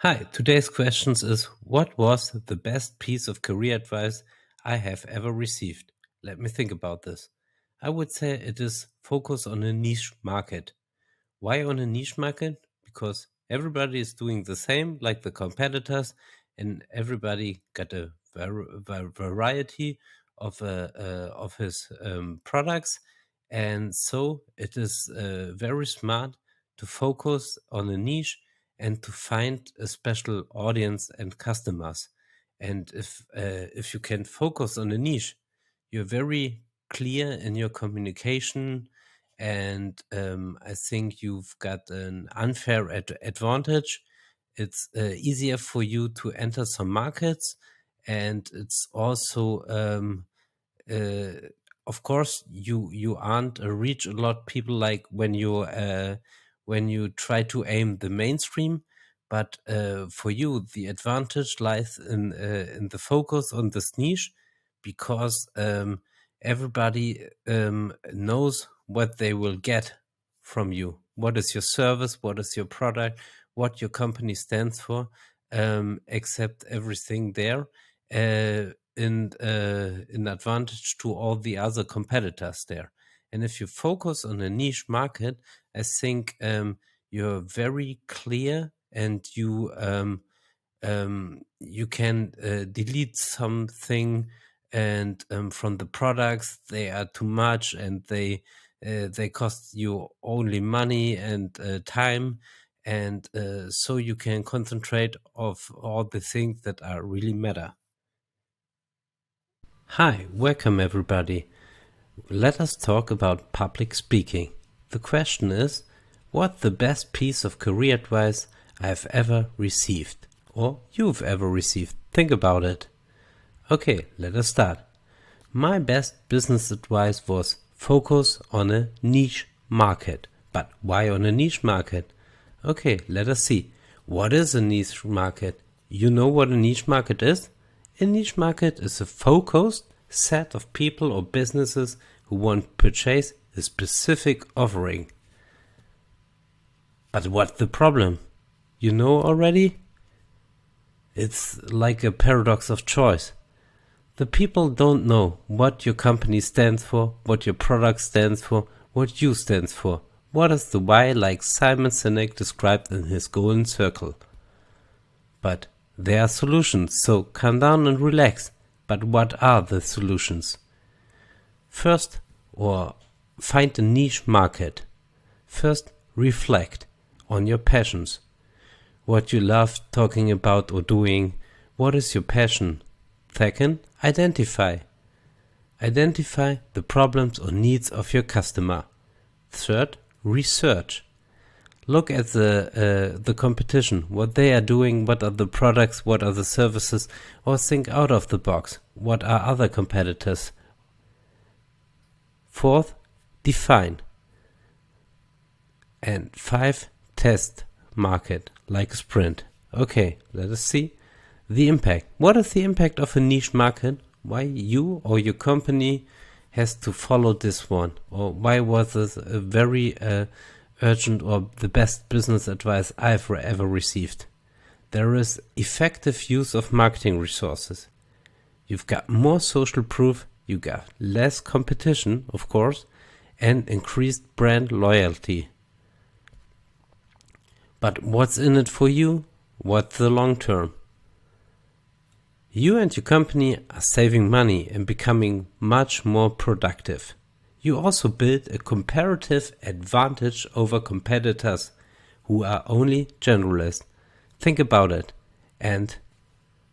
Hi, today's questions is what was the best piece of career advice I have ever received? Let me think about this. I would say it is focus on a niche market. Why on a niche market? Because everybody is doing the same like the competitors and everybody got a variety of his products, and so it is very smart to focus on a niche and to find a special audience and customers. And if you can focus on a niche, you're very clear in your communication, and I think you've got an unfair advantage. It's easier for you to enter some markets, and it's also uh, of course you aren't reach a lot people like when you try to aim the mainstream, but for you the advantage lies in the focus on this niche, because everybody knows what they will get from you. What is your service? What is your product? What your company stands for? Accept everything there. In advantage to all the other competitors there. And if you focus on a niche market, I think you're very clear, and you can delete something, and from the products they are too much, and they cost you only money and time, and so you can concentrate of all the things that are really matter. Hi, welcome everybody. Let us talk about public speaking. The question is, what the best piece of career advice I've ever received, or you've ever received? Think about it. Okay, let us start. My best business advice was focus on a niche market. But why on a niche market? Okay, let us see. What is a niche market? You know what a niche market is? A niche market is a focused set of people or businesses who want to purchase a specific offering. But what's the problem? You know already? It's like a paradox of choice. The people don't know what your company stands for, what your product stands for, what you stands for. What is the why, like Simon Sinek described in his Golden Circle? But there are solutions, so calm down and relax. But what are the solutions? First, or find a niche market. First, reflect on your passions. What you love talking about or doing. What is your passion? Second, identify. Identify the problems or needs of your customer. Third, research. Look at the competition, what they are doing, what are the products, what are the services, or think out of the box. What are other competitors? Fourth, define. And 5, test market, like a sprint. Okay, let us see. The impact. What is the impact of a niche market? Why you or your company has to follow this one? Or why was this a very urgent or the best business advice I've ever received? There is effective use of marketing resources. You've got more social proof, you got less competition, of course, and increased brand loyalty. But what's in it for you? What's the long term? You and your company are saving money and becoming much more productive. You also build a comparative advantage over competitors who are only generalists. Think about it, and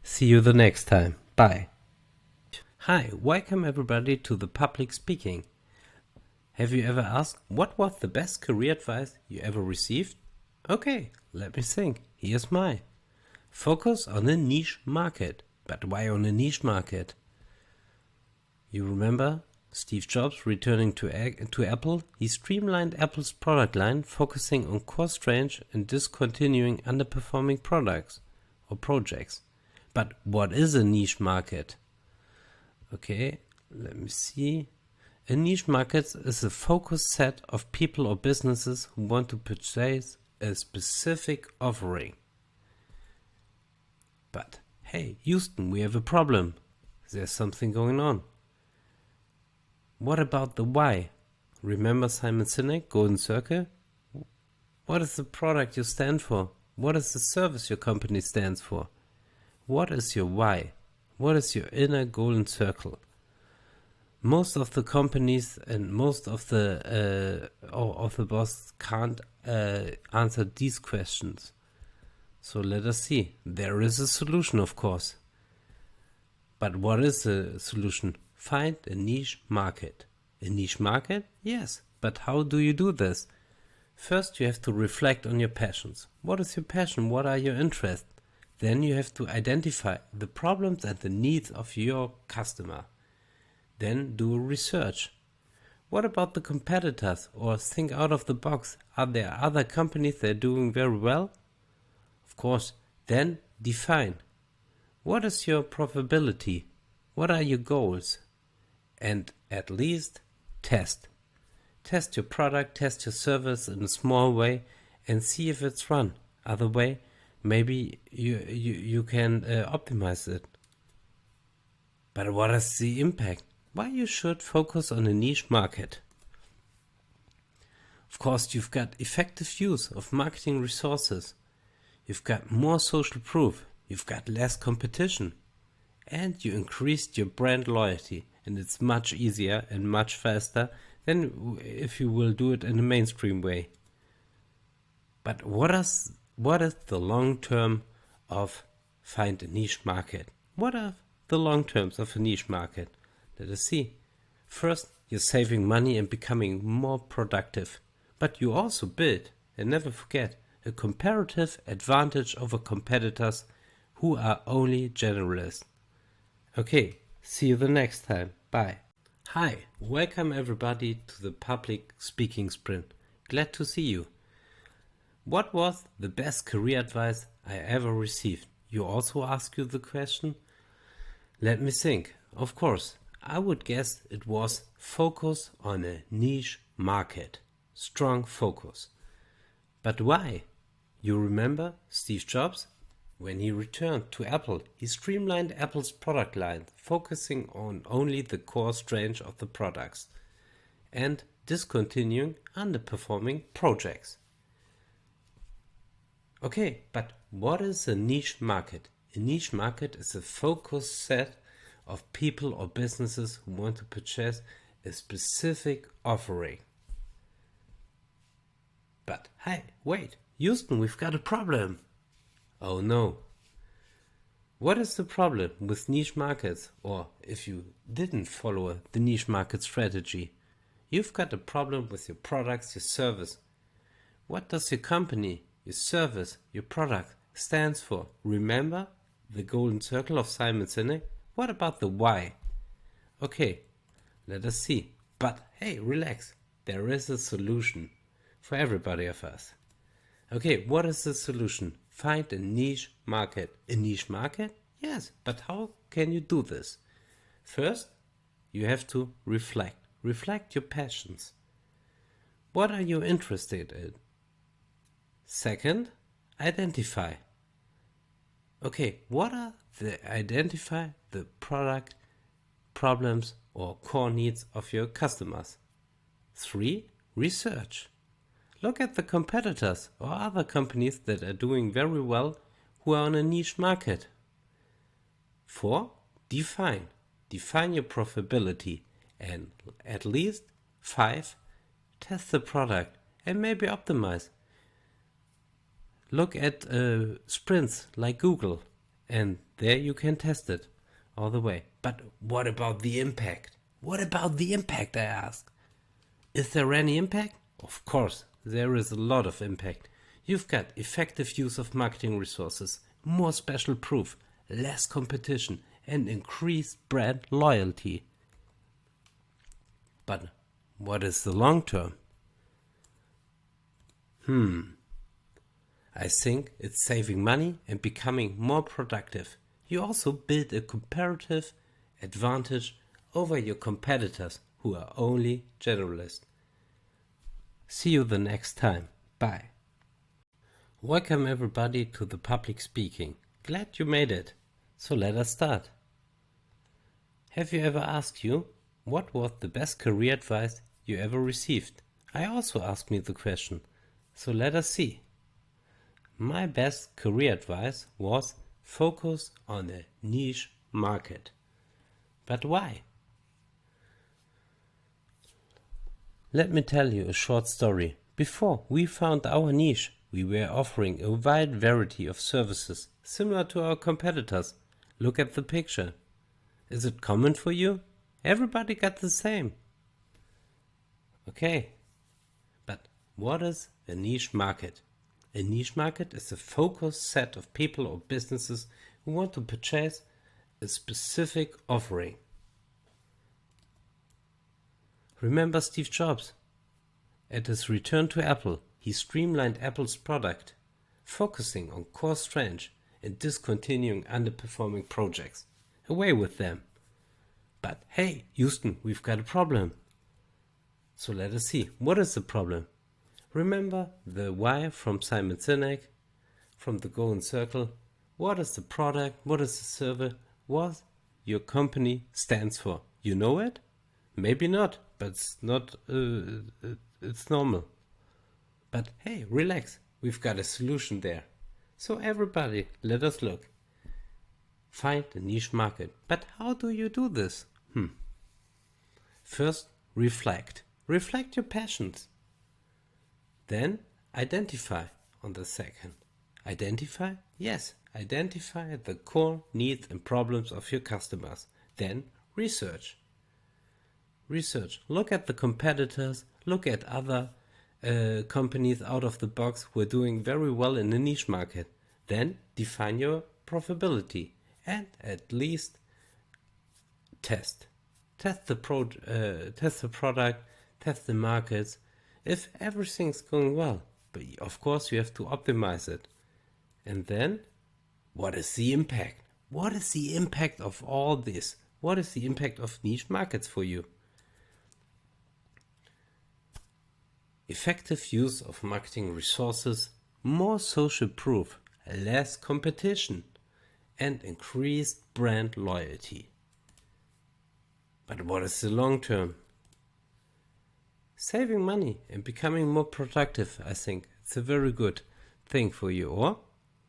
see you the next time. Bye. Hi, welcome everybody to the public speaking. Have you ever asked what was the best career advice you ever received? Okay, let me think. Here's mine. Focus on a niche market. But why on a niche market? You remember Steve Jobs returning to Apple? He streamlined Apple's product line, focusing on cost range and discontinuing underperforming products or projects. But what is a niche market? Okay, let me see. A niche market is a focused set of people or businesses who want to purchase a specific offering. But hey, Houston, we have a problem. There's something going on. What about the why? Remember Simon Sinek, Golden Circle? What is the product you stand for? What is the service your company stands for? What is your why? What is your inner golden circle? Most of the companies and most of the boss can't answer these questions. So let us see. There is a solution, of course. But what is the solution? Find a niche market. A niche market? Yes. But how do you do this? First, you have to reflect on your passions. What is your passion? What are your interests? Then you have to identify the problems and the needs of your customer. Then do research. What about the competitors? Or think out of the box. Are there other companies that are doing very well? Of course. Then define. What is your profitability? What are your goals? And at least test. Test your product, test your service in a small way and see if it's run. Other way, maybe you can optimize it. But what is the impact? Why you should focus on a niche market? Of course, you've got effective use of marketing resources. You've got more social proof. You've got less competition. And you increased your brand loyalty. And it's much easier and much faster than if you will do it in a mainstream way. But what is the long term of find a niche market? What are the long terms of a niche market? Let us see. First, you're saving money and becoming more productive. But you also build, and never forget, a comparative advantage over competitors who are only generalists. Okay, see you the next time. Bye. Hi, welcome everybody to the public speaking sprint. Glad to see you. What was the best career advice I ever received? You also ask you the question? Let me think. Of course, I would guess it was focus on a niche market. Strong focus. But why? You remember Steve Jobs? When he returned to Apple, he streamlined Apple's product line, focusing on only the core strengths of the products and discontinuing underperforming projects. Okay, but what is a niche market? A niche market is a focused set of people or businesses who want to purchase a specific offering. But hey, wait, Houston, we've got a problem. Oh no. What is the problem with niche markets? Or if you didn't follow the niche market strategy, you've got a problem with your products, your service. What does your company, your service, your product stands for? Remember the golden circle of Simon Sinek? What about the why? Okay, let us see. But hey, relax. There is a solution for everybody of us. Okay, what is the solution? Find a niche market. A niche market? Yes, but how can you do this? First, you have to reflect. Reflect your passions. What are you interested in? Second, identify. Okay, identify the product, problems or core needs of your customers. 3, research. Look at the competitors or other companies that are doing very well who are on a niche market. 4, define. Define your profitability. And at least 5, test the product and maybe optimize. Look at sprints like Google and there you can test it all the way. But what about the impact? What about the impact, I ask? Is there any impact? Of course. There is a lot of impact. You've got effective use of marketing resources, more special proof, less competition, and increased brand loyalty. But what is the long term? I think it's saving money and becoming more productive. You also build a comparative advantage over your competitors who are only generalists. See you the next time. Bye. Welcome everybody to the public speaking. Glad you made it. So let us start. Have you ever asked you, what was the best career advice you ever received? I also asked me the question. So let us see. My best career advice was focus on a niche market. But why? Let me tell you a short story. Before we found our niche, we were offering a wide variety of services, similar to our competitors. Look at the picture. Is it common for you? Everybody got the same. Okay, but what is a niche market? A niche market is a focused set of people or businesses who want to purchase a specific offering. Remember Steve Jobs? At his return to Apple, he streamlined Apple's product, focusing on core strengths and discontinuing underperforming projects. Away with them. But hey, Houston, we've got a problem. So let us see, what is the problem? Remember the why from Simon Sinek, from the Golden Circle? What is the product? What is the service? What your company stands for? You know it? Maybe not, but it's normal. But hey, relax, we've got a solution there. So everybody, let us look. Find a niche market. But how do you do this? First, reflect. Reflect your passions. Then, identify on the second. Identify? Yes, identify the core needs and problems of your customers. Then, research. Research. Look at the competitors. Look at other companies out of the box who are doing very well in the niche market. Then, define your profitability. And at least test. Test the product, test the markets. If everything's going well, but of course you have to optimize it. And then, what is the impact? What is the impact of all this? What is the impact of niche markets for you? Effective use of marketing resources, more social proof, less competition, and increased brand loyalty. But what is the long term? Saving money and becoming more productive, I think it's a very good thing for you. Or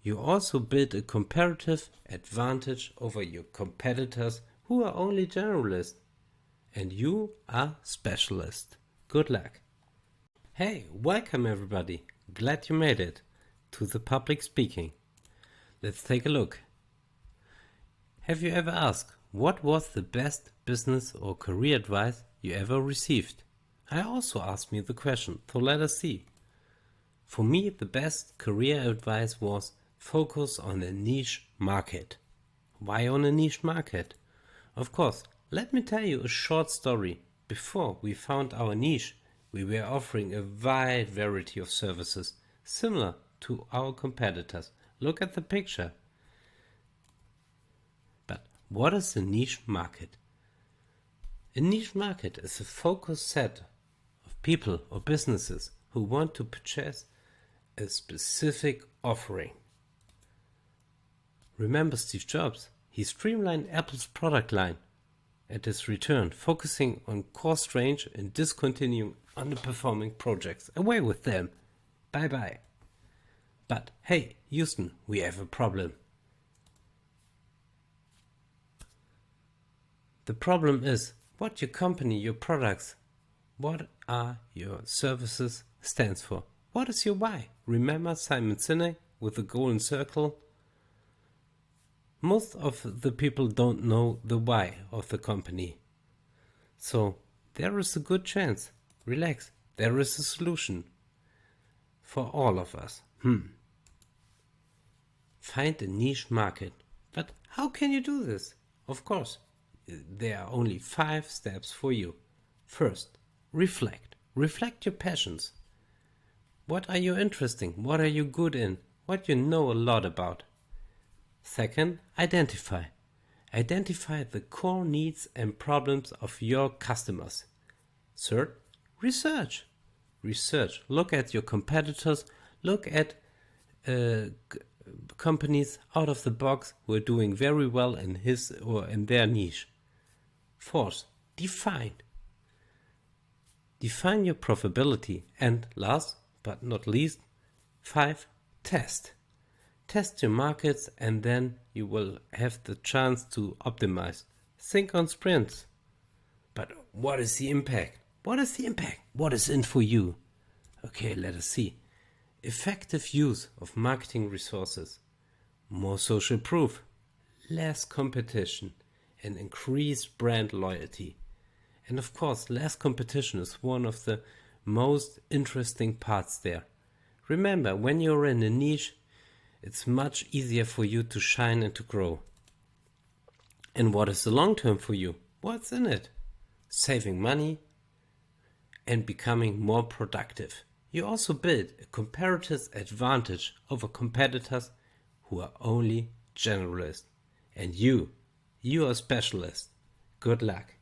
you also build a comparative advantage over your competitors who are only generalists. And you are specialist. Good luck. Hey, welcome everybody. Glad you made it to the public speaking. Let's take a look. Have you ever asked, what was the best business or career advice you ever received? I also asked me the question, so let us see. For me, the best career advice was focus on a niche market. Why on a niche market? Of course, let me tell you a short story. Before we found our niche, we were offering a wide variety of services, similar to our competitors. Look at the picture. But what is a niche market? A niche market is a focused set of people or businesses who want to purchase a specific offering. Remember Steve Jobs? He streamlined Apple's product line at his return, focusing on core strengths and discontinuing underperforming projects. Away with them. Bye bye. But hey, Houston, we have a problem. The problem is what your company, your products, what are your services stands for. What is your why? Remember Simon Sinek with the Golden Circle? Most of the people don't know the why of the company. So there is a good chance. Relax. There is a solution for all of us. Find a niche market. But how can you do this? Of course, there are only 5 steps for you. First, reflect. Reflect your passions. What are you interested in? What are you good in? What you know a lot about. Second, identify. Identify the core needs and problems of your customers. Third, research. Research. Look at your competitors. Look at companies out of the box who are doing very well in his or in their niche. Fourth, define. Define your profitability. And last but not least, 5, test. Test your markets and then you will have the chance to optimize. Think on sprints. But what is the impact? What is the impact? What is in for you? Okay, let us see. Effective use of marketing resources. More social proof. Less competition. And increased brand loyalty. And of course, less competition is one of the most interesting parts there. Remember, when you're in a niche, it's much easier for you to shine and to grow. And what is the long term for you? What's in it? Saving money and becoming more productive. You also build a comparative advantage over competitors who are only generalists. And you are a specialist. Good luck.